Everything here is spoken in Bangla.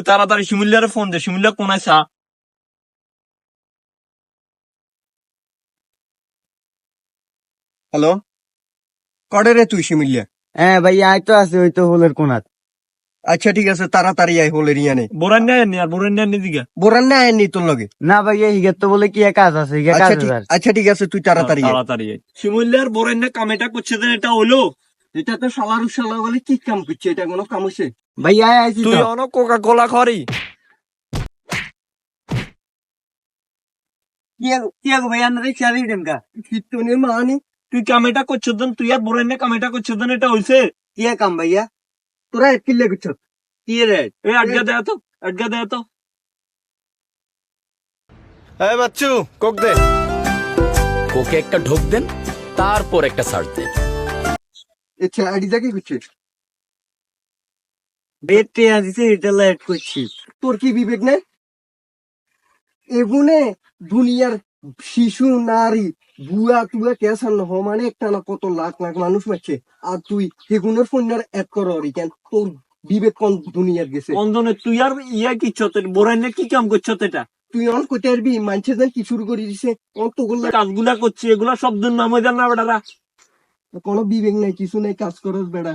তাড়াতাড়ি শিমুলিয়ারে ফোন দে, শিমুলিয়া কোন আইসা? হ্যালো, কডে রে তুই শিমিলিয়া? হ্যাঁ ভাইয়া আয় তো আছে ওই তো হোলের কোনাত। আচ্ছা ঠিক আছে, তাড়াতাড়ি আই হোলের ইয়ানে। বোরান নেয় নি আর বোরান নেয় নি দিকে। বোরান না আয়নি তোর লগে। না ভাইয়া হিগের তো বলে কি এক কাজ আছে, হিগে কাজ আছে আর। আচ্ছা ঠিক আছে, তুই তাড়াতাড়ি আয়। তাড়াতাড়ি আয়। শিমুলিয়ার বোরান নে কামেটা করছে দেন, এটা হলো? এটা তো শালারু শালা বলে কি কাম করছে, এটা কোনো কাম হইছে? ভাইয়া আয় আইছি তুই তো। অন কোকা কোলা খরি। কি আগো ভাইয়া না রিক্সা দিবেন কা? কিত্তনের মানি তুই কামেটা করছে দেন, তুই আর বোরান নে কামেটা করছে দেন, এটা হইছে? কি কাম ভাইয়া? তোরা এক কিল্লে করছ কি রে? এই আটকা দেয়া তো, আটকা দেয়া তো। এই বাচ্চু কোক দে। কোকে একটা ঢোক দেন, তারপর একটা সার্চ দেন। আচ্ছা আইডিটা কি করছে? বেটে আজিছে এটা লাইট করছি। তোর কি বিবেক নেই? এগুনে দুনিয়ার শিশু নারী বুয়া তুয়া কেসান নহ মানে একটা না কত লাখ লাখ মানুষ মারছে, আর তুই সেগুনের ফোনের অ্যাড করো কেন? তোর বিবেক কোন দুনিয়ার গেছে? অন্ধনে তুই আর ইয়া কি ছত, বোরান নে কি কাম করছ এটা? তুই অন কইতে পারবি মানুষের যেন কি শুরু করে দিছে? অন্ত করলে কাজগুলা করছি, এগুলা শব্দের নাম হয়ে যান না বেটারা। কোনো বিবেক নাই, কিছু নাই, কাজ করস বেড়া।